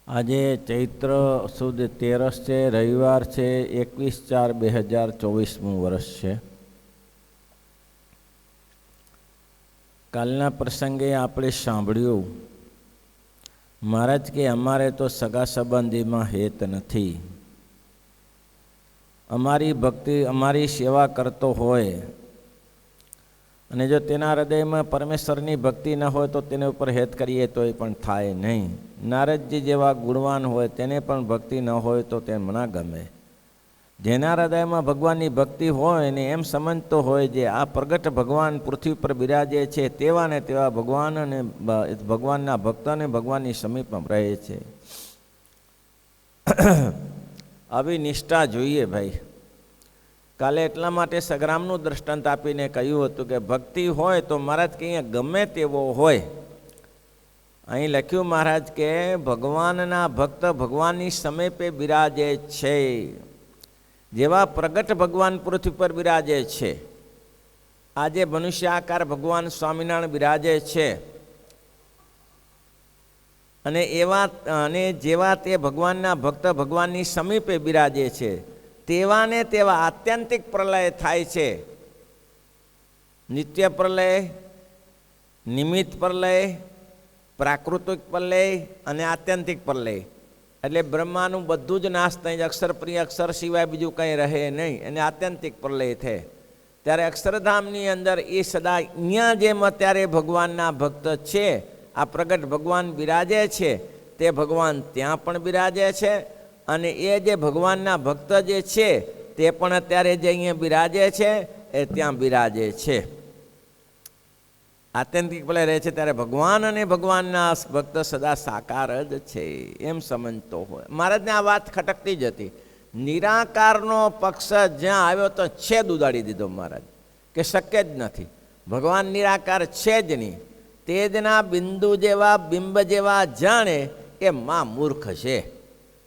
આજે ચૈત્ર સુદ 13 છે, રવિવાર છે, 21/4/2024 વર્ષ છે. કાલના પ્રસંગે આપણે સાંભળ્યું, મહારાજ કે અમારે તો સગા સંબંધીમાં હેત નથી. અમારી ભક્તિ, અમારી સેવા કરતો હોય અને જો તેના હૃદયમાં પરમેશ્વરની ભક્તિ ન હોય તો તેને ઉપર હેત કરીએ તો એ પણ થાય નહીં. નારદજી જેવા ગુણવાન હોય તેને પણ ભક્તિ ન હોય તો તે ના ગમે. જેના હૃદયમાં ભગવાનની ભક્તિ હોય ને એમ સમજતો હોય જે આ પ્રગટ ભગવાન પૃથ્વી પર બિરાજે છે તેવા ને તેવા ભગવાન અને ભગવાનના ભક્તોને ભગવાનની સમીપમાં રહે છે. આવી નિષ્ઠા જોઈએ ભાઈ. કાલે એટલા માટે સંગ્રામનું દ્રષ્ટાંત આપીને કહ્યું હતું કે ભક્તિ હોય તો મહારાજ કે અહીંયા ગમે તેવો હોય. અહીં લખ્યું મહારાજ કે ભગવાનના ભક્ત ભગવાનની સમીપે બિરાજે છે. જેવા પ્રગટ ભગવાન પૃથ્વી પર બિરાજે છે, આજે મનુષ્ય આકાર ભગવાન સ્વામિનારાયણ બિરાજે છે, અને જેવા તે ભગવાનના ભક્ત ભગવાનની સમીપે બિરાજે છે તેવા ને તેવા આત્યંતિક પ્રલય થાય છે. નિત્ય પ્રલય, નિમિત્ત પ્રલય, પ્રાકૃતિક પ્રલય અને આત્યંતિક પ્રલય. એટલે બ્રહ્માનું બધું જ નાશ થાય, અક્ષર પ્રિય અક્ષર સિવાય બીજું કંઈ રહે નહીં, અને આત્યંતિક પ્રલય થાય. ત્યારે અક્ષરધામની અંદર એ સદા અહીંયા જેમ અત્યારે ભગવાનના ભક્ત છે, આ પ્રગટ ભગવાન બિરાજે છે તે ભગવાન ત્યાં પણ બિરાજે છે, અને એ જે ભગવાનના ભક્ત જે છે તે પણ અત્યારે જે અહીંયા બિરાજે છે એ ત્યાં બિરાજે છે. આત્યંતિક ભલે રહે છે ત્યારે ભગવાન અને ભગવાનના ભક્ત સદા સાકાર જ છે એમ સમજતો હોય. મહારાજને આ વાત ખટકતી જ હતી. નિરાકારનો પક્ષ જ્યાં આવ્યો તો છેદ ઉડાડી દીધો મહારાજ કે શક્ય જ નથી. ભગવાન નિરાકાર છે જ નહીં. તેજના બિંદુ જેવા બિંબ જેવા જાણે એ માં મૂર્ખ છે.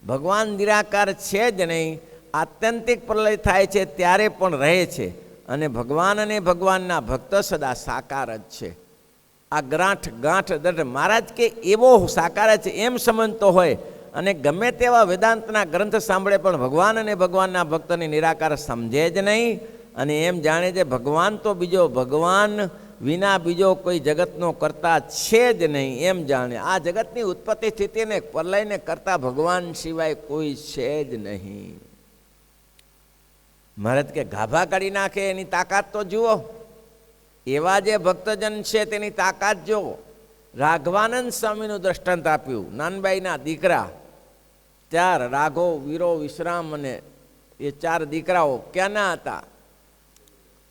ભગવાન નિરાકાર છે જ નહીં. આત્યંતિક પ્રલય થાય છે ત્યારે પણ રહે છે, અને ભગવાન અને ભગવાનના ભક્ત સદા સાકાર જ છે. આ ગાંઠ દઢ મહારાજ કે એવો સાકાર છે એમ સમજતો હોય, અને ગમે તેવા વેદાંતના ગ્રંથ સાંભળે પણ ભગવાન અને ભગવાનના ભક્તને નિરાકાર સમજે જ નહીં, અને એમ જાણે છે ભગવાન તો બીજો ભગવાન વિના બીજો કોઈ જગતનો કરતા છે જ નહીં એમ જાણે. આ જગતની ઉત્પત્તિ સ્થિતિને પ્રલયને કરતા ભગવાન સિવાય કોઈ છે જ નહીં. મહારાજ કે ગાભા કાઢી નાખે એની તાકાત તો જુઓ. એવા જે ભક્તજન છે તેની તાકાત જુઓ. રાઘવાનંદ સ્વામીનું દ્રષ્ટાંત આપ્યું. નાનબાઈના દીકરા 4 રાઘવ, વીરો, વિશ્રામ અને એ 4 દીકરાઓ ક્યાંના હતા?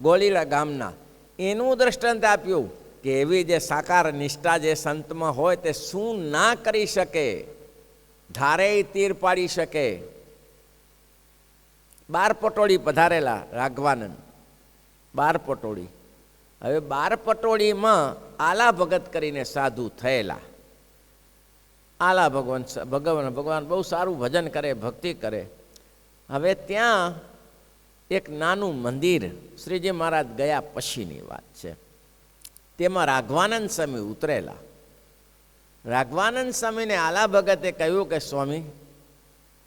ગોળીલા ગામના. એનું દ્રષ્ટાંત આપ્યું કે એવી જે સાકાર નિષ્ઠા જે સંતમાં હોય તે શું ના કરી શકે, ધારે તીર પાડી શકે. 12 પટોળી પધારેલા રાઘવાનંદ, 12 પટોળી. હવે 12 પટોળીમાં આલા ભગત કરીને સાધુ થયેલા. આલા ભગવાન બહુ સારું ભજન કરે, ભક્તિ કરે. હવે ત્યાં એક નાનું મંદિર શ્રીજી મહારાજ ગયા પછીની વાત છે, તેમાં રાઘવાનંદ સ્વામી ઉતરેલા. રાઘવાનંદ સ્વામીને આલા ભગતે કહ્યું કે સ્વામી,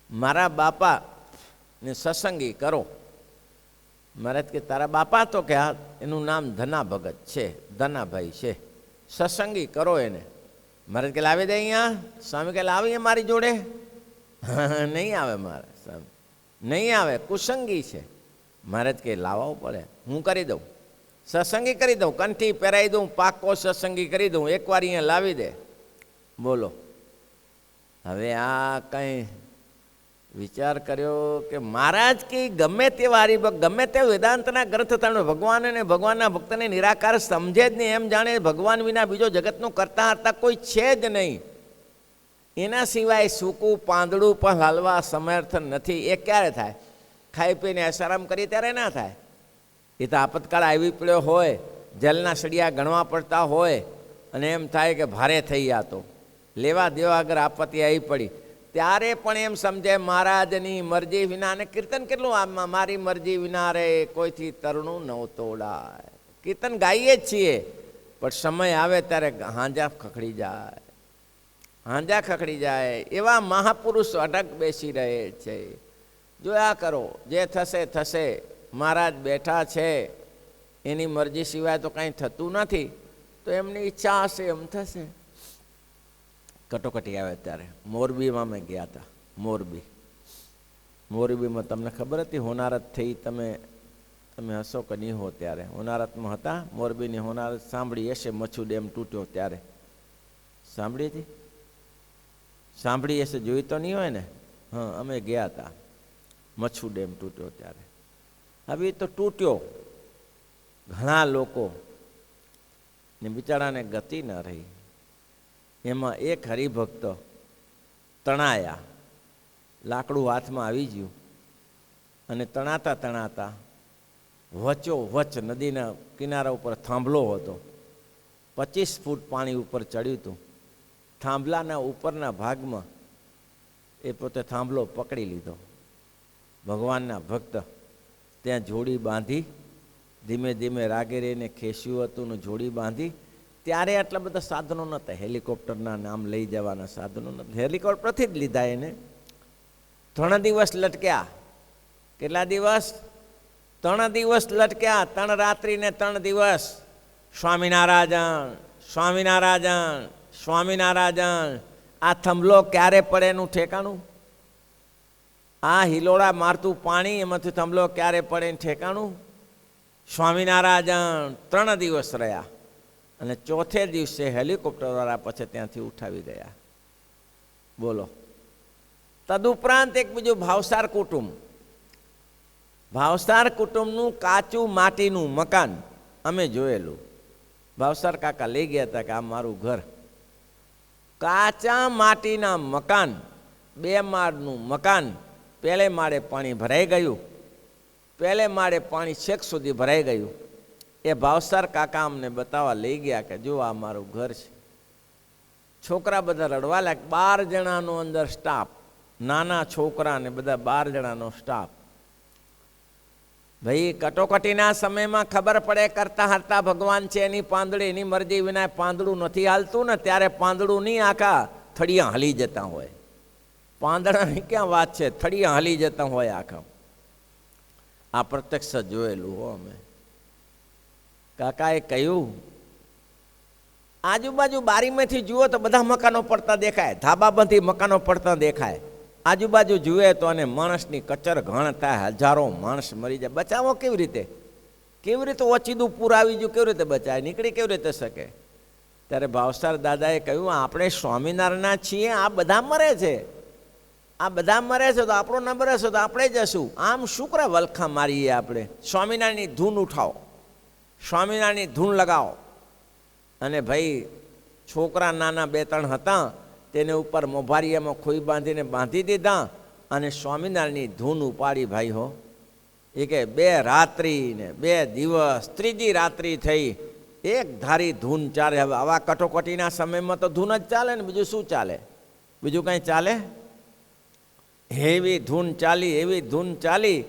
મારા બાપા ને સત્સંગી કરો. મહારાજ કે તારા બાપા તો કે એનું નામ ધના ભગત છે, ધનાભાઈ છે, સત્સંગી કરો એને. મહારાજ કે લાવી દે અહીંયા. સ્વામી કે લાવીએ મારી જોડે? નહીં આવે મારા સ્વામી, નહીં આવે, કુસંગી છે. મહારાજ કે લાવવો પડે, હું કરી દઉં, સત્સંગી કરી દઉં, કંઠી પહેરાવી દઉં, પાકો સત્સંગી કરી દઉં, એકવાર અહીંયા લાવી દે. બોલો. હવે આ કંઈ વિચાર કર્યો કે મહારાજ કે ગમે તેવા હરિભક્ત, ગમે તે વેદાંતના ગ્રંથ તમે ભગવાન અને ભગવાનના ભક્તને નિરાકાર સમજે જ નહીં એમ જાણે ભગવાન વિના બીજો જગતનું કરતા હતા કોઈ છે જ નહીં. એના સિવાય સૂકું પાંદડું પણ હાલવા સમર્થ નથી. એ ક્યારે થાય? ખાઈ પીને આરામ કરી ત્યારે ના થાય. એ તો આપતકાળ આવી પડ્યો હોય, જલના સળિયા ગણવા પડતા હોય, અને એમ થાય કે ભારે થઈ ગયા, તો લેવા દેવા આગળ આપત્તિ આવી પડી ત્યારે પણ એમ સમજે મહારાજની મરજી વિના. અને કીર્તન કેટલું, મારી મરજી વિના રે કોઈથી તરણું ન તોડાય. કીર્તન ગાઈએ જ છીએ, પણ સમય આવે ત્યારે હાંજા ખખડી જાય. હાંજા ખખડી જાય એવા મહાપુરુષો અટક બેસી રહે છે. જોયા કરો, જે થશે થશે. મહારાજ બેઠા છે, એની મરજી સિવાય તો કાંઈ થતું નથી, તો એમની ઈચ્છા હશે એમ થશે. કટોકટી આવે ત્યારે મોરબીમાં મેં ગયા હતા. મોરબીમાં તમને ખબર હતી હોનારત થઈ? તમે હશો કે નહીં હો ત્યારે હોનારતમાં હતા. મોરબીની હોનારત સાંભળી હશે, મચ્છુ ડેમ તૂટ્યો ત્યારે સાંભળી હતી? સાંભળી હશે, જોઈ તો નહીં હોય ને. હા, અમે ગયા હતા મચ્છુ ડેમ તૂટ્યો ત્યારે. હવે તો તૂટ્યો, ઘણા લોકો ને બિચારાને ગતિ ન રહી. એમાં એક હરિભક્ત તણાયા, લાકડું હાથમાં આવી ગયું અને તણાતા તણાતા વચ્ચોવચ્ચ નદીના કિનારા ઉપર થાંભલો હતો. 25 ફૂટ પાણી ઉપર ચડ્યું હતું. થાંભલાના ઉપરના ભાગમાં એ પોતે થાંભલો પકડી લીધો. ભગવાનના ભક્ત ત્યાં જોડી બાંધી, ધીમે ધીમે રાગેરીને ખેસ્યું હતું ને જોડી બાંધી. ત્યારે આટલા બધા સાધનો નહોતા, હેલિકોપ્ટરના નામ લઈ જવાના સાધનો નહોતા. હેલિકોપ્ટરથી જ લીધા એને. 3 દિવસ લટક્યા. કેટલા દિવસ? 3 દિવસ લટક્યા. 3 રાત્રિ ને 3 દિવસ. સ્વામિનારાયણ, સ્વામિનારાયણ, સ્વામિનારાયણ. આ થંભલો ક્યારે પડે એનું ઠેકાણું? આ હિલોળા મારતું પાણી, એમાંથી થંભલો ક્યારે પડે એનું ઠેકાણું? સ્વામિનારાયણ. 3 દિવસ રહ્યા અને ચોથે દિવસે હેલિકોપ્ટરવાળા પછી ત્યાંથી ઉઠાવી ગયા. બોલો. તદુપરાંત એક બીજું ભાવસાર કુટુંબ. ભાવસાર કુટુંબનું કાચું માટીનું મકાન અમે જોયેલું. ભાવસાર કાકા લઈ ગયા હતા કે આ મારું ઘર. કાચા માટીના મકાન, 2 માળનું મકાન. પહેલે માળે પાણી ભરાઈ ગયું. પહેલે માળે પાણી છેક સુધી ભરાઈ ગયું. એ ભાવસાર કાકા અમને બતાવવા લઈ ગયા કે જો આ મારું ઘર છે. છોકરા બધા રડવા લાગ્યા. 12 જણાનો અંદર સ્ટાફ, નાના છોકરા ને બધા 12 જણાનો સ્ટાફ. ભાઈ, કટોકટીના સમયમાં ખબર પડે કરતા હરતા ભગવાન છે, એની પાંદડી, એની મરજી વિના પાંદડું નથી હાલતું ને, ત્યારે પાંદડું નહીં, આખા થળિયા હલી જતા હોય. પાંદડાની ક્યાં વાત છે, થળિયા હલી જતા હોય આખા. આ પ્રત્યક્ષ જોયેલું હો અમે. કાકાએ કહ્યું, આજુબાજુ બારીમાંથી જુઓ તો બધા મકાનો પડતા દેખાય, ધાબાબંધી મકાનો પડતા દેખાય. આજુબાજુ જુએ તો અને માણસની કચર ઘણ થાય, હજારો માણસ મરી જાય. બચાવો કેવી રીતે? કેવી રીતે ઓચીદું પૂર આવી ગયું, કેવી રીતે બચાય, નીકળી કેવી રીતે શકે? ત્યારે ભાવસાર દાદાએ કહ્યું, આપણે સ્વામિનારાયણ છીએ, આ બધા મરે છે, આ બધા મરે છે, તો આપણો નંબર હશે તો આપણે જશું. આમ શું કરે વલખા મારીએ આપણે? સ્વામિનારાયણની ધૂન ઉઠાવો, સ્વામિનારાયણની ધૂન લગાવો. અને ભાઈ, છોકરા નાના 2-3 હતા, તેને ઉપર મોભારિયામાં ખોઈ બાંધીને બાંધી દીધા અને સ્વામિનારાયણની ધૂન ઉપાડી. ભાઈ હો, એ કે 2 રાત્રિ ને 2 દિવસ, 3જી રાત્રિ થઈ, એક ધારી ધૂન ચાલે. હવે આવા કટોકટીના સમયમાં તો ધૂન જ ચાલે ને, બીજું શું ચાલે? બીજું કંઈ ચાલે? એવી ધૂન ચાલી, એવી ધૂન ચાલી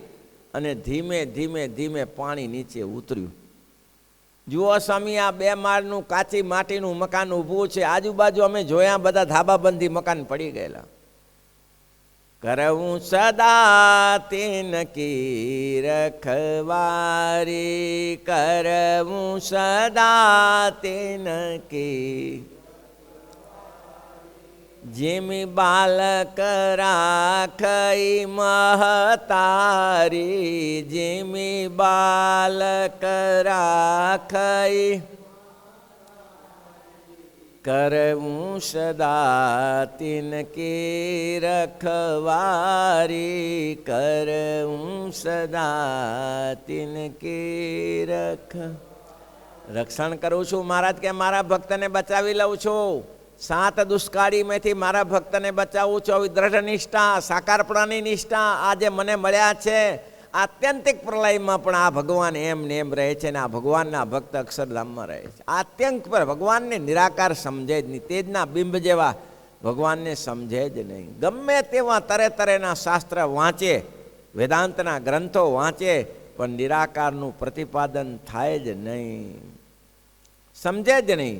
અને ધીમે ધીમે ધીમે પાણી નીચે ઉતર્યું. જુઓ સ્વામી, આ 2 માળનું કાચી માટીનું મકાન ઊભું છે. આજુબાજુ અમે જોયા બધા ધાબાબંધી મકાન પડી ગયેલા. કરવું સદા તિનકી રખવારી, કરવું સદા તિનકી. જેમી બાલક રાખઈ મહતારી, જેમી બાલક રાખઈ. કરવું સદા તિનકી રખવારી, કરવું સદા તિનકી રક્ષણ કરું છું. મહારાજ કે મારા ભક્તને બચાવી લઉં છું. 7 દુષ્કાળીમાંથી મારા ભક્તને બચાવું છું. આવી દ્રઢ નિષ્ઠા, સાકારપણાની નિષ્ઠા આજે મને મળ્યા છે. આત્યંતિક પ્રલયમાં પણ આ ભગવાન એમ ને એમ રહે છે ને આ ભગવાનના ભક્ત અક્ષરધામમાં રહે છે. આત્યંત પર ભગવાનને નિરાકાર સમજે જ નહીં, તેજના બિંબ જેવા ભગવાનને સમજે જ નહીં. ગમે તેવા તરેના શાસ્ત્ર વાંચે, વેદાંતના ગ્રંથો વાંચે, પણ નિરાકારનું પ્રતિપાદન થાય જ નહીં, સમજે જ નહીં.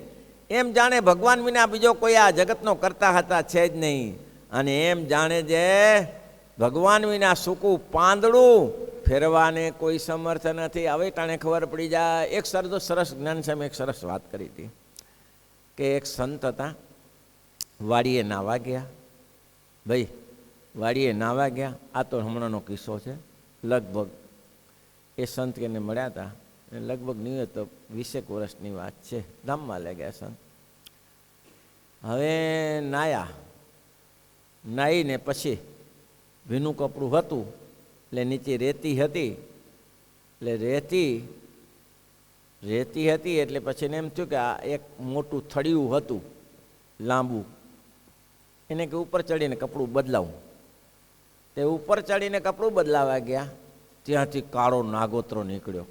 એમ જાણે ભગવાન વિના બીજો કોઈ આ જગતનો કરતા હતા છે જ નહીં, અને એમ જાણે જે ભગવાન વિના સૂકું પાંદડું ફેરવાને કોઈ સમર્થ નથી. હવે ટાણે ખબર પડી જાય. એક સરસ જ્ઞાન સામે એક સરસ વાત કરી હતી કે એક સંત હતા, વાડીએ નાવા ગયા. ભાઈ વાડીએ નાવા ગયા, આ તો હમણાંનો કિસ્સો છે. લગભગ એ સંત એને મળ્યા હતા, લગભગ નહીં હોય તો 20 વર્ષની વાત છે. ગામમાં લઈ ગયા સંત. હવે નાહીને પછી ભીનું કપડું હતું, એટલે નીચે રેતી હતી, એટલે રેતી હતી એટલે પછી એને એમ થયું કે આ એક મોટું થળિયું હતું લાંબુ, એને કે ઉપર ચડીને કપડું બદલાવું. તે ઉપર ચડીને કપડું બદલાવા ગયા, ત્યાંથી કાળો નાગોતરો નીકળ્યો.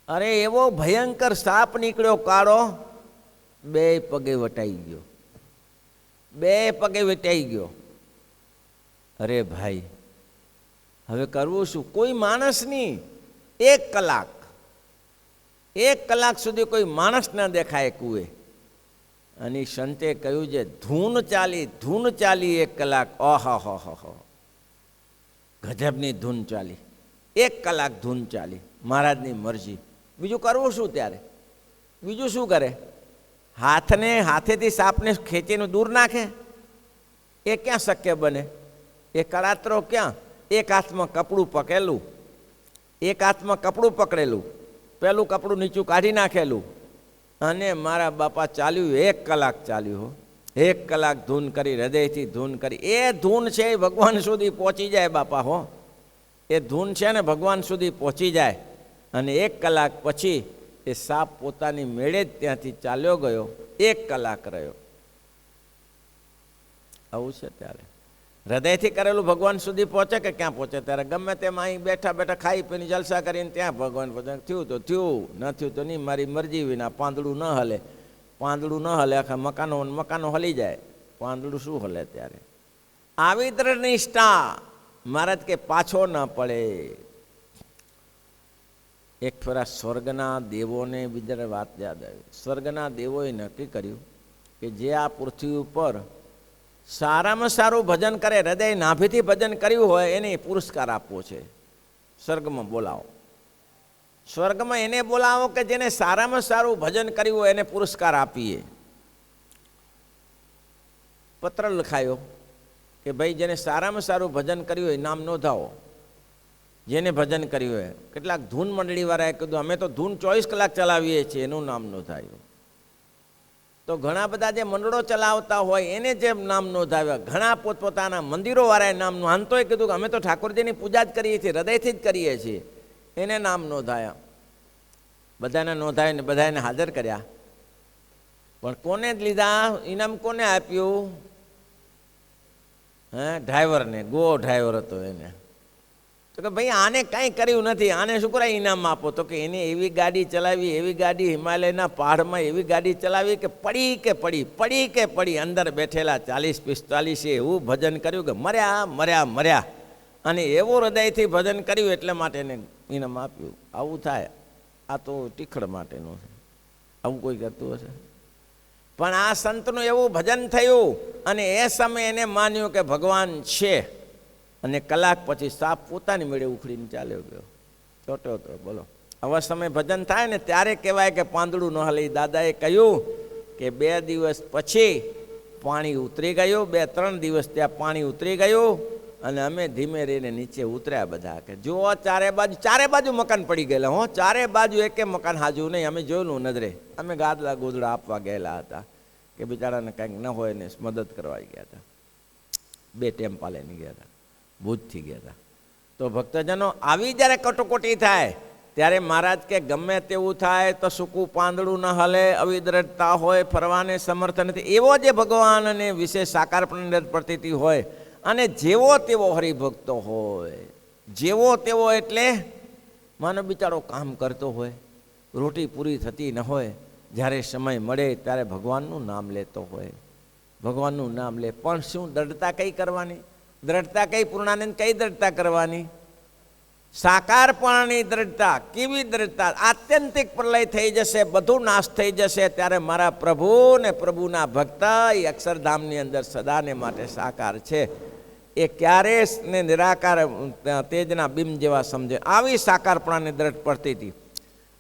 અરે એવો ભયંકર સાપ નીકળ્યો કાળો, 2 પગે વટાઈ ગયો. અરે ભાઈ હવે કરવું શું? કોઈ માણસ નહીં. 1 કલાક સુધી કોઈ માણસ ના દેખાય કુએ. અને સંતે કહ્યું છે ધૂન ચાલી 1 કલાક. ઓહો, ગજબની ધૂન ચાલી. 1 કલાક ધૂન ચાલી, મહારાજની મરજી. બીજું કરવું શું? ત્યારે બીજું શું કરે? હાથેથી સાપને ખેંચીને દૂર નાખે? એ ક્યાં શક્ય બને? એ કળાતરો ક્યાં? એક હાથમાં કપડું પકડેલું, પેલું કપડું નીચું કાઢી નાખેલું, અને મારા બાપા ચાલ્યું 1 કલાક ચાલ્યું. 1 કલાક ધૂન કરી, હૃદયથી ધૂન કરી. એ ધૂન છે એ ભગવાન સુધી પહોંચી જાય બાપા. હો, એ ધૂન છે ને ભગવાન સુધી પહોંચી જાય. અને 1 કલાક પછી એ સાપ પોતાની મેળે જ ત્યાંથી ચાલ્યો ગયો. 1 કલાક રહ્યો. આવું છે ત્યારે હૃદયથી કરેલું ભગવાન સુધી પહોંચે કે ક્યાં પહોંચે? ત્યારે ગમે તેમ અહીં બેઠા ખાઈ પીને જલસા કરીને ત્યાં ભગવાન પહોંચે. થયું તો થયું, ન થયું તો નહીં. મારી મરજી વિના પાંદડું ન હલે, આખા મકાનો હલી જાય. પાંદડું શું હલે? ત્યારે આવી દ્રઢ નિષ્ઠા મહારાજ કે પાછો ન પડે. એક ફેરા સ્વર્ગના દેવોને બીજા વાત યાદ આવી. સ્વર્ગના દેવોએ નક્કી કર્યું કે જે આ પૃથ્વી ઉપર સારામાં સારું ભજન કરે, હૃદય નાભીથી ભજન કર્યું હોય, એને પુરસ્કાર આપવો છે. સ્વર્ગમાં એને બોલાવો કે જેને સારામાં સારું ભજન કર્યું હોય એને પુરસ્કાર આપીએ. પત્ર લખાયો કે ભાઈ જેને સારામાં સારું ભજન કર્યું હોય નામ નોંધાવો. જેને ભજન કર્યું હોય, કેટલાક ધૂન મંડળીવાળાએ કીધું અમે તો ધૂન 24 કલાક ચલાવીએ છીએ, એનું નામ નોંધાયું. તો ઘણા બધા જે મંડળો ચલાવતા હોય એને જે નામ નોંધાવ્યા. ઘણા પોતપોતાના મંદિરોવાળાએ નામ નોંધાય કીધું કે અમે તો ઠાકોરજીની પૂજા જ કરીએ છીએ, હૃદયથી જ કરીએ છીએ, એને નામ નોંધાયા. બધાને નોંધાવીને બધાને હાજર કર્યા. પણ કોને જ લીધા? ઇનામ કોને આપ્યું? ડ્રાઈવરને. ડ્રાઈવર હતો એને. તો કે ભાઈ આને કાંઈ કર્યું નથી, આને શું કરાય ઇનામ આપો? તો કે એને એવી ગાડી ચલાવી, એવી ગાડી હિમાલયના પહાડમાં એવી ગાડી ચલાવી કે પડી અંદર બેઠેલા 40-45 એવું ભજન કર્યું કે મર્યા. અને એવું હૃદયથી ભજન કર્યું એટલે માટે એને ઇનામ આપ્યું. આવું થાય? આ તો ટીખડ માટેનું છે. આવું કોઈ કરતું હશે? પણ આ સંતનું એવું ભજન થયું અને એ સમયે એને માન્યું કે ભગવાન છે. અને કલાક પછી સાપ પોતાની મેળે ઉખડીને ચાલ્યો ગયો. ચોટ્યો હતો. બોલો, આવા સમય ભજન થાય ને ત્યારે કહેવાય કે પાંદડું ન હલે. દાદાએ કહ્યું કે 2 દિવસ પછી પાણી ઉતરી ગયું, 2-3 દિવસ ત્યાં પાણી ઉતરી ગયું અને અમે ધીમે રહીને નીચે ઉતર્યા બધા. કે જુઓ ચારે બાજુ મકાન પડી ગયેલા. ચારે બાજુ એકે મકાન હાજુ નહીં. અમે જોયેલું નજરે. અમે ગાદલા ગોદડા આપવા ગયેલા હતા કે બિચારાને કંઈક ન હોય ને મદદ કરવા ગયા હતા. 2 ટેમ્પા લઈને ગયા હતા, ભૂજથી ગયા હતા. તો ભક્તજનો આવી જ્યારે કટોકટી થાય ત્યારે મહારાજ કે ગમે તેવું થાય તો સૂકું પાંદડું ન હલે, અવિદ્રઢતા હોય, ફરવાને સમર્થ નથી. એવો જે ભગવાનને વિશેષ સાકારપણની પ્રતીતિ હોય અને જેવો તેવો હરિભક્તો હોય, જેવો તેવો એટલે માનો બિચારો કામ કરતો હોય, રોટી પૂરી થતી ન હોય, જ્યારે સમય મળે ત્યારે ભગવાનનું નામ લેતો હોય, ભગવાનનું નામ લે. પણ શું દ્રઢતા કઈ કરવાની? દ્રઢતા કઈ? પૂર્ણાનંદ કઈ દ્રઢતા કરવાની? સાકારપણાની દ્રઢતા, કેવી દ્રઢતા! આત્યંતિક પ્રલય થઈ જશે, બધું નાશ થઈ જશે, ત્યારે મારા પ્રભુ ને પ્રભુના ભક્ત એ અક્ષરધામની અંદર સદાને માટે સાકાર છે. એ ક્યારે ને નિરાકાર તેજના બિંબ જેવા સમજે, આવી સાકારપણાની દ્રઢ પડતી હતી.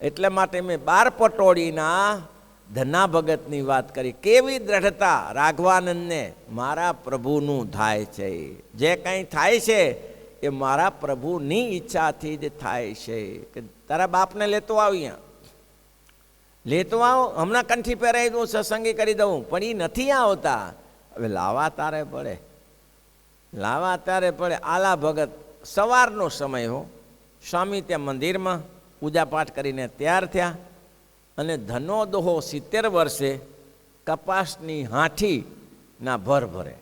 એટલે માટે મેં 12 પટોળીના ધના ભગતની વાત કરી. કેવી દ્રઢતા રાઘવાનંદને મારા પ્રભુનું થાય છે. જે કંઈ થાય છે એ મારા પ્રભુની ઈચ્છાથી જ થાય છે. કે તારા બાપને લેતો આવ્યા, લેતો આવો, હમણાં કંઠી પહેરાવી દઉં, સત્સંગી કરી દઉં, પણ એ નથી આવતા. હવે લાવા તારે પડે, લાવા તારે પડે. આલા ભગત સવારનો સમય હો, સ્વામી ત્યાં મંદિરમાં પૂજાપાઠ કરીને તૈયાર થયા, અને ધનો દોહો 70 વર્ષે કપાસની હાંઠીના ભર ભરે.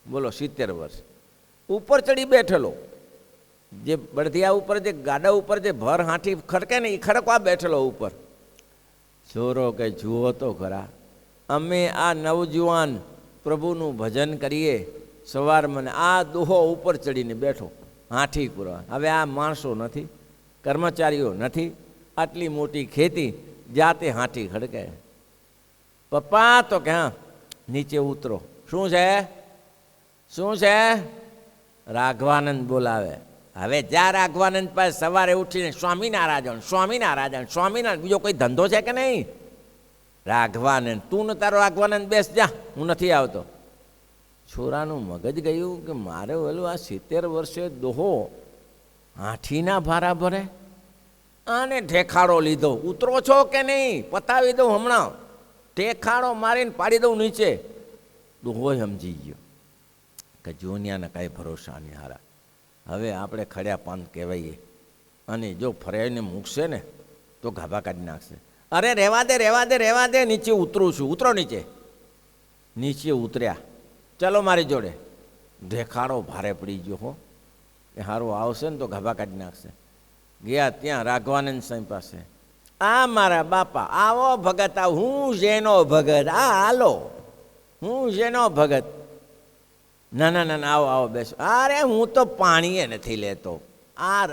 બોલો, 70 વર્ષ ઉપર ચડી બેઠેલો, જે બળદિયા ઉપર, જે ગાડા ઉપર જે ભર હાંઠી ખડકે ને, એ ખડકવા બેઠેલો ઉપર. છોરો કે જુઓ તો ખરા, અમે આ નવજુવાન પ્રભુનું ભજન કરીએ સવારમાં, આ દોહો ઉપર ચડીને બેઠો હાંઠી પૂરવા. હવે આ માણસો નથી, કર્મચારીઓ નથી, આટલી મોટી ખેતી જાતે હાંઠી ખડકે. પપ્પા તો કે હા નીચે ઉતરો. શું છે, શું છે? રાઘવાનંદ બોલાવે. હવે જ્યાં રાઘવાનંદ પાસે સવારે ઉઠીને સ્વામિનારાયણ, સ્વામિનારાયણ, સ્વામિનારાયણ, બીજો કોઈ ધંધો છે કે નહીં? રાઘવાનંદ, તું ને તારો રાઘવાનંદ બેસ જા, હું નથી આવતો. છોરાનું મગજ ગયું કે મારે ઓલું આ 70 વર્ષે દોહો હાંઠીના ભારા ભરે, આને ઠેખાડો લીધો. ઉતરો છો કે નહીં? પતાવી દઉં હમણાં, ઠેખાડો મારીને પાડી દઉં નીચે. દોહો સમજી ગયો કે જોનિયાને કાંઈ ભરોસા નહીં હારા. હવે આપણે ખડ્યા પાન કહેવાઈએ, અને જો ફરાઈને મૂકશે ને તો ગાભા કાઢી નાખશે. અરે રહેવા દે, રહેવા દે, રહેવા દે, નીચે ઉતરું છું. ઉતરો નીચે. નીચે ઉતર્યા, ચલો મારી જોડે. ઢેખાડો ભારે પડી ગયો હો, એ સારું આવશે ને તો ગાભા કાઢી નાખશે. ગયા ત્યાં રાઘવાનંદ સ્વામી પાસે. આ મારા બાપા, આવો ભગત, આ હું જેનો ભગત, આ હાલો, હું જેનો ભગત. ના ના ના ના, આવો આવો બેસો. અરે હું તો પાણીએ નથી લેતો. આ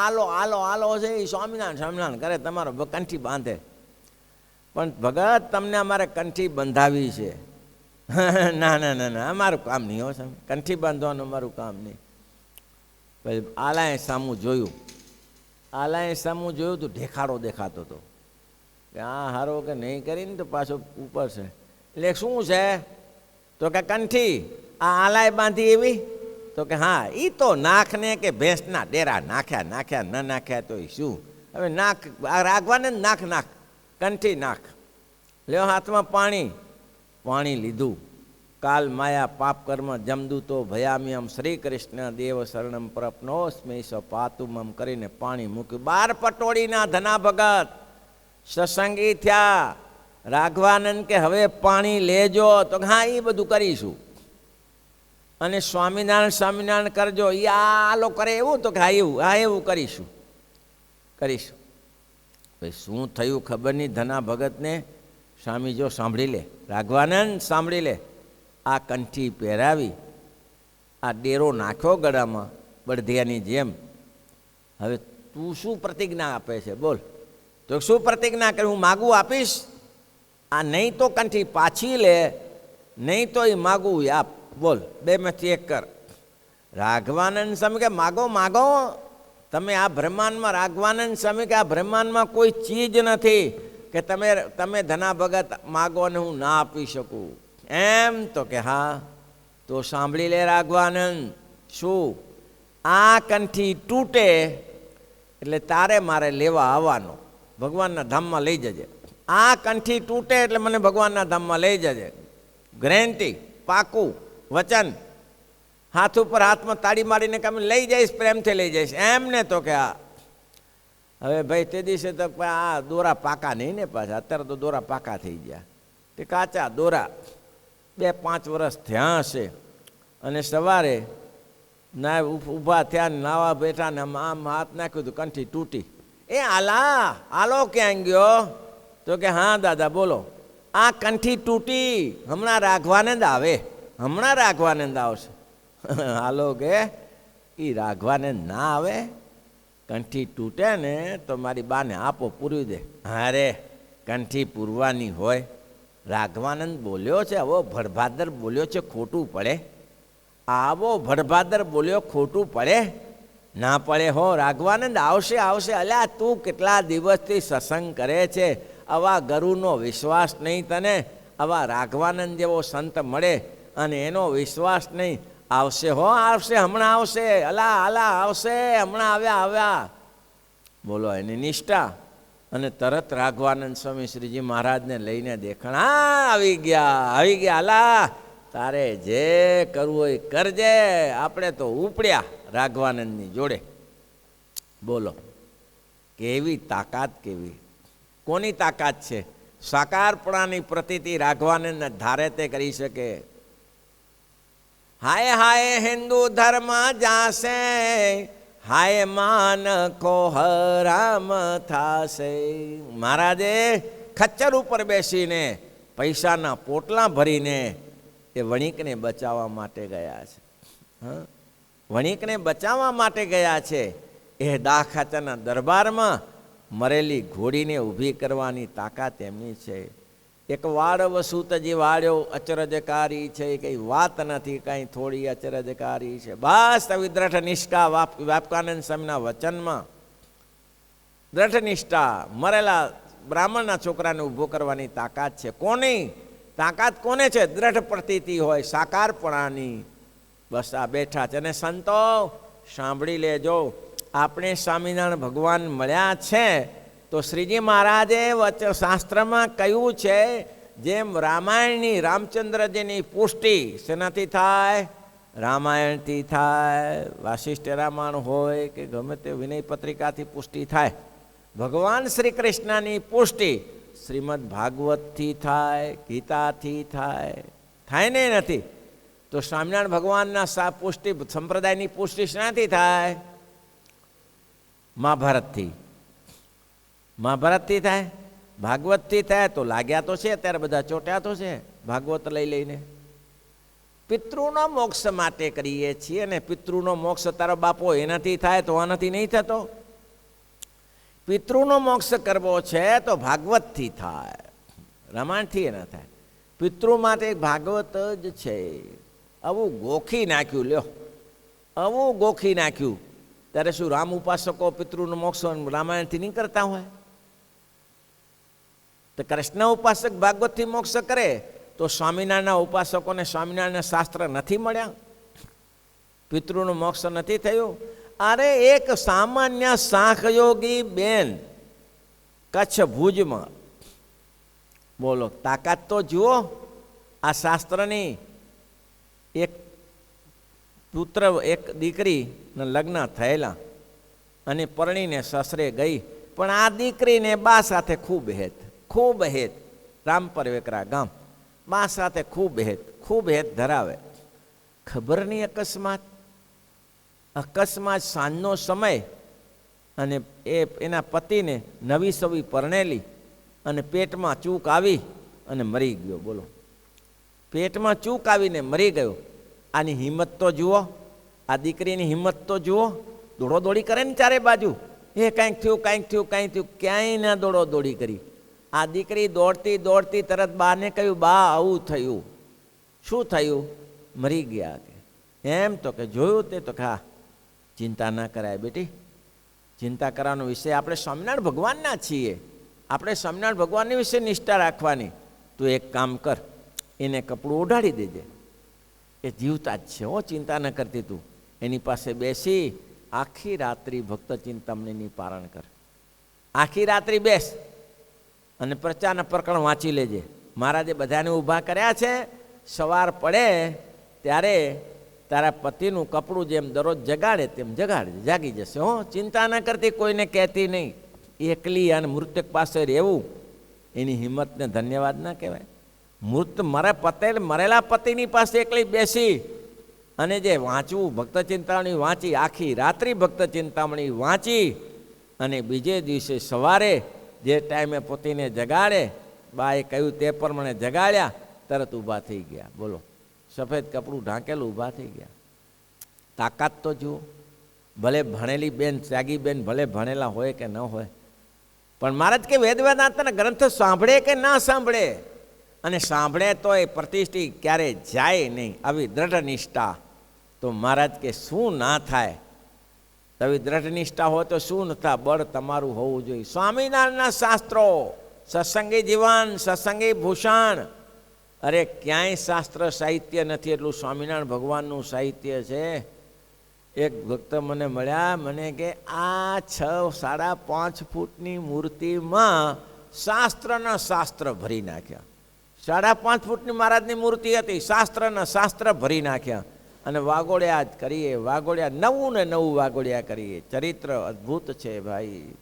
આલો આલો આલો છે એ સ્વામિનારાયણ સ્વામિનારાયણ કરે, તમારો કંઠી બાંધે. પણ ભગત તમને અમારે કંઠી બંધાવી છે. ના ના ના ના, અમારું કામ નહીં હો સાહેબ, કંઠી બાંધવાનું અમારું કામ નહીં. પછી આલાએ સામું જોયું, આલાએ સામું જોયું તો ઢેખાડો દેખાતો હતો કે આ હારો કે નહીં કરીને તો પાછો ઉપર છે. એટલે શું છે? તો કે કંઠી. આ આલાએ બાંધી એવી? તો કે હા, એ તો નાખને કે ભેંસના ડેરા નાખ્યા, નાખ્યા ન નાખ્યા તો શું. હવે નાખ, રાઘવાને નાખ, નાખ કંઠી નાખ. લ્યો હાથમાં પાણી, પાણી લીધું. કાલ માયા પાપ કર્મ જમદૂતો ભયામ્યમ શ્રી કૃષ્ણ દેવ શરણમ પ્રપનોસ્મી સ પાતુમમ કરીને પાણી મૂક્યું. 12 પટોળીના ધના ભગત સત્સંગી થયા. રાઘવાનંદ કે હવે પાણી લેજો. તો હા, એ બધું કરીશું. અને સ્વામિનારાયણ સ્વામિનારાયણ કરજો, એ આલો કરે એવું? તો કે હા એવું, હા એવું કરીશું, કરીશું. ભાઈ શું થયું ખબર નહીં ધના ભગતને. સ્વામી જો સાંભળી લે, રાઘવાનંદ સાંભળી લે. આ કંઠી પહેરાવી, આ ડેરો નાખ્યો ગળામાં બળદિયાની જેમ. હવે તું શું પ્રતિજ્ઞા આપે છે બોલ? તો શું પ્રતિજ્ઞા કરી? હું માગું આપીશ. આ નહીં તો કંઠી પાછી લે, નહીં તો એ માગું આપ. બોલ, બેમાંથી એક કર. રાઘવાનંદ સ્વામી કે માગો માગો. તમે આ બ્રહ્માંડમાં, રાઘવાનંદ સ્વામી કે આ બ્રહ્માંડમાં કોઈ ચીજ નથી કે તમે ધના ભગત માગો અને હું ના આપી શકું. એમ? તો કે હા. તો સાંભળી લે રાઘવાનંદ, શું? આ કંઠી તૂટે એટલે તારે મારે લેવા આવવાનો, ભગવાનના ધામમાં લઈ જજે. આ કંઠી તૂટે એટલે મને ભગવાનના ધામમાં લઈ જજે. ગેરંટી, પાકું વચન. હાથ ઉપર હાથમાં તાળી મારીને કે અમે લઈ જઈશ, પ્રેમથી લઈ જઈશ. એમ ને? તો કે હા. હવે ભાઈ તે દિવસે તો આ દોરા પાકા નહીં ને પાછા, અત્યારે તો દોરા પાકા થઈ ગયા. તે કાચા દોરા 2-5 વર્ષ થયા હશે. અને સવારે ના ઊભા થયા, નાવા બેઠા ને આમ હાથ નાખ્યું તો કંઠી તૂટી. એ આલા, આલો ક્યાં ગયો? તો કે હા દાદા બોલો. આ કંઠી તૂટી, હમણાં રાઘવાનંદ આવે, હમણાં રાઘવાનંદ આવશે. હાલો કે એ રાઘવાનંદ ના આવે? કંઠી તૂટે ને તો મારી બાને આપો પૂરી દે. હા રે, કંઠી પૂરવાની હોય. રાઘવાનંદ બોલ્યો છે, આવો ભડભાદર બોલ્યો છે, ખોટું પડે? આવો ભડભાદર બોલ્યો ખોટું પડે? ના પડે હો. રાઘવાનંદ આવશે આવશે. અલ્યા તું કેટલા દિવસથી સત્સંગ કરે છે, આવા ગરુનો વિશ્વાસ નહીં તને? આવા રાઘવાનંદ જેવો સંત મળે અને એનો વિશ્વાસ નહીં? આવશે હો, આવશે, હમણાં આવશે. અલા અલા આવશે, હમણાં આવ્યા. બોલો એની નિષ્ઠા. અને તરત રાઘવાનંદ સ્વામી શ્રીજી મહારાજને લઈને દેખાણ. આવી ગયા. અલા તારે જે કરવું હોય કરજે, આપણે તો ઉપડ્યા રાઘવાનંદની જોડે. બોલો કેવી તાકાત, કેવી કોની તાકાત છે? સાકારપણાની પ્રતીતિ રાઘવાનંદ ધારે તે કરી શકે. હાય હાય હિન્દુ ધર્મ જાશે, હાય માન કો હરામ થાશે. મહારાજે ખચ્ચર ઉપર બેસીને પૈસાના પોટલા ભરીને એ વણિકને બચાવવા માટે ગયા છે. વણિકને બચાવવા માટે ગયા છે. એ દાખાચાના દરબારમાં મરેલી ઘોડીને ઊભી કરવાની તાકાત એમની છે. એક વાડ વસુતજી વાળ્યો અચરજકારી છે, કંઈ વાત નથી, કંઈ થોડી અચરજકારી છે. બસ આવી દ્રઢ નિષ્ઠા વ્યાપકાનંદ સ્વામીના વચનમાં. દ્રઢ નિષ્ઠા. મરેલા બ્રાહ્મણના છોકરાને ઊભો કરવાની તાકાત છે. કોની તાકાત? કોને છે? દ્રઢ પ્રતીતિ હોય, સાકારપણાની. બસ આ બેઠા છે. અને સંતો સાંભળી લેજો, આપણે સ્વામિનારાયણ ભગવાન મળ્યા છે તો શ્રીજી મહારાજે શાસ્ત્રમાં કહ્યું છે, જેમ રામાયણની રામચંદ્રજીની પુષ્ટિ શેનાથી થાય? રામાયણથી થાય. વાસિષ્ઠ રામાયણ હોય કે ગમે તે વિનય પત્રિકાથી પુષ્ટિ થાય. ભગવાન શ્રી કૃષ્ણની પુષ્ટિ શ્રીમદ ભાગવતથી થાય, ગીતાથી થાય. થાય ને નથી? તો સ્વામિનારાયણ ભગવાનના પુષ્ટિ સંપ્રદાયની પુષ્ટિ શેનાથી થાય? મહાભારતથી થાય, ભાગવતથી થાય. તો લાગ્યા તો છે અત્યારે બધા, ચોટ્યા તો છે ભાગવત લઈ લઈને. પિતૃનો મોક્ષ માટે કરીએ છીએ અને પિતૃનો મોક્ષ તારો બાપો એનાથી થાય તો આનાથી નહીં થતો. પિતૃનો મોક્ષ કરવો છે તો ભાગવતથી થાય, રામાયણથી એ ના થાય. પિતૃ માટે ભાગવત જ છે. આવું ગોખી નાખ્યું, લ્યો આવું ગોખી નાખ્યું. ત્યારે શું રામ ઉપાસકો પિતૃનો મોક્ષ રામાયણથી નહીં કરતા હોય? તો કૃષ્ણ ઉપાસક ભાગવતથી મોક્ષ કરે તો સ્વામિનારાયણના ઉપાસકોને સ્વામિનારાયણના શાસ્ત્ર નથી મળ્યા? પિતૃનું મોક્ષ નથી થયું? અરે એક સામાન્ય શાંખયોગી બેન કચ્છ ભુજમાં, બોલો તાકાત તો જુઓ આ શાસ્ત્રની. એક પુત્ર, એક દીકરીના લગ્ન થયેલા અને પરણીને સસરે ગઈ, પણ આ દીકરીને બા સાથે ખૂબ હેત. રામપર વેકરા ગામ. બા સાથે ખૂબ હેત ધરાવે. ખબર નહીં અકસ્માત સાંજનો સમય, અને એના પતિને નવી સવી પરણેલી, અને પેટમાં ચૂક આવી અને મરી ગયો. બોલો પેટમાં ચૂક આવીને મરી ગયો. આની હિંમત તો જુઓ, આ દીકરીની હિંમત તો જુઓ. દોડોદોડી કરે ને ચારે બાજુ. એ કંઈક થયું, ક્યાંય ના દોડોદોડી કરી. આ દીકરી દોડતી તરત બાને કહ્યું, બા આવું થયું. શું થયું? મરી ગયા. એમ તો કે જોયું તે? તો કે હા. ચિંતા ના કરાય બેટી, ચિંતા કરવાનો વિષય. આપણે સ્વામિનારાયણ ભગવાનના છીએ, આપણે સ્વામિનારાયણ ભગવાનની વિશે નિષ્ઠા રાખવાની. તું એક કામ કર, એને કપડું ઓઢાડી દેજે. એ જીવતા જ છે હો, ચિંતા ન કરતી તું. એની પાસે બેસી આખી રાત્રિ ભક્ત ચિંતામણીની પારણ કર. આખી રાત્રિ બેસ અને પ્રચારના પ્રકરણ વાંચી લેજે. મહારાજે બધાને ઊભા કર્યા છે. સવાર પડે ત્યારે તારા પતિનું કપડું જેમ દરરોજ જગાડે તેમ જગાડજે, જાગી જશે હો. ચિંતા ન કરતી, કોઈને કહેતી નહીં. એકલી અને મૃતક પાસે રહેવું, એની હિંમતને ધન્યવાદ ના કહેવાય? મરેલા પતિની પાસે એકલી બેસી અને જે વાંચવું, ભક્ત ચિંતામણી વાંચી, આખી રાત્રિ ભક્ત ચિંતામણી વાંચી, અને બીજે દિવસે સવારે જે ટાઈમે પતિને જગાડે, બાએ કહ્યું તે પ્રમાણે જગાડ્યા, તરત ઊભા થઈ ગયા. બોલો સફેદ કપડું ઢાંકેલું ઊભા થઈ ગયા. તાકાત તો જુઓ. ભલે ભણેલી બેન ત્યાગી બેન ભલે ભણેલા હોય કે ન હોય, પણ મહારાજ કે વેદ વેદાંતના ગ્રંથ સાંભળે કે ના સાંભળે, અને સાંભળે તો એ પ્રતિષ્ઠિ ક્યારે જાય નહીં, આવી દ્રઢ નિષ્ઠા. તો મહારાજ કે શું ના થાય, આવી દ્રઢ નિષ્ઠા હોય તો શું ન થાય, બળ તમારું હોવું જોઈએ. સ્વામિનારાયણના શાસ્ત્રો, સત્સંગી જીવન, સત્સંગી ભૂષણ, અરે ક્યાંય શાસ્ત્ર સાહિત્ય નથી એટલું સ્વામિનારાયણ ભગવાનનું સાહિત્ય છે. એક ભક્ત મને મળ્યા, મને કે આ 6.5 ફૂટની મૂર્તિમાં શાસ્ત્રના શાસ્ત્ર ભરી નાખ્યા. 5.5 ફૂટની મહારાજની મૂર્તિ હતી, શાસ્ત્રના શાસ્ત્ર ભરી નાખ્યા, અને વાગોળ્યા જ કરીએ, વાગોળ્યા, નવું ને નવું વાગોળ્યા કરીએ. ચરિત્ર અદ્ભુત છે ભાઈ.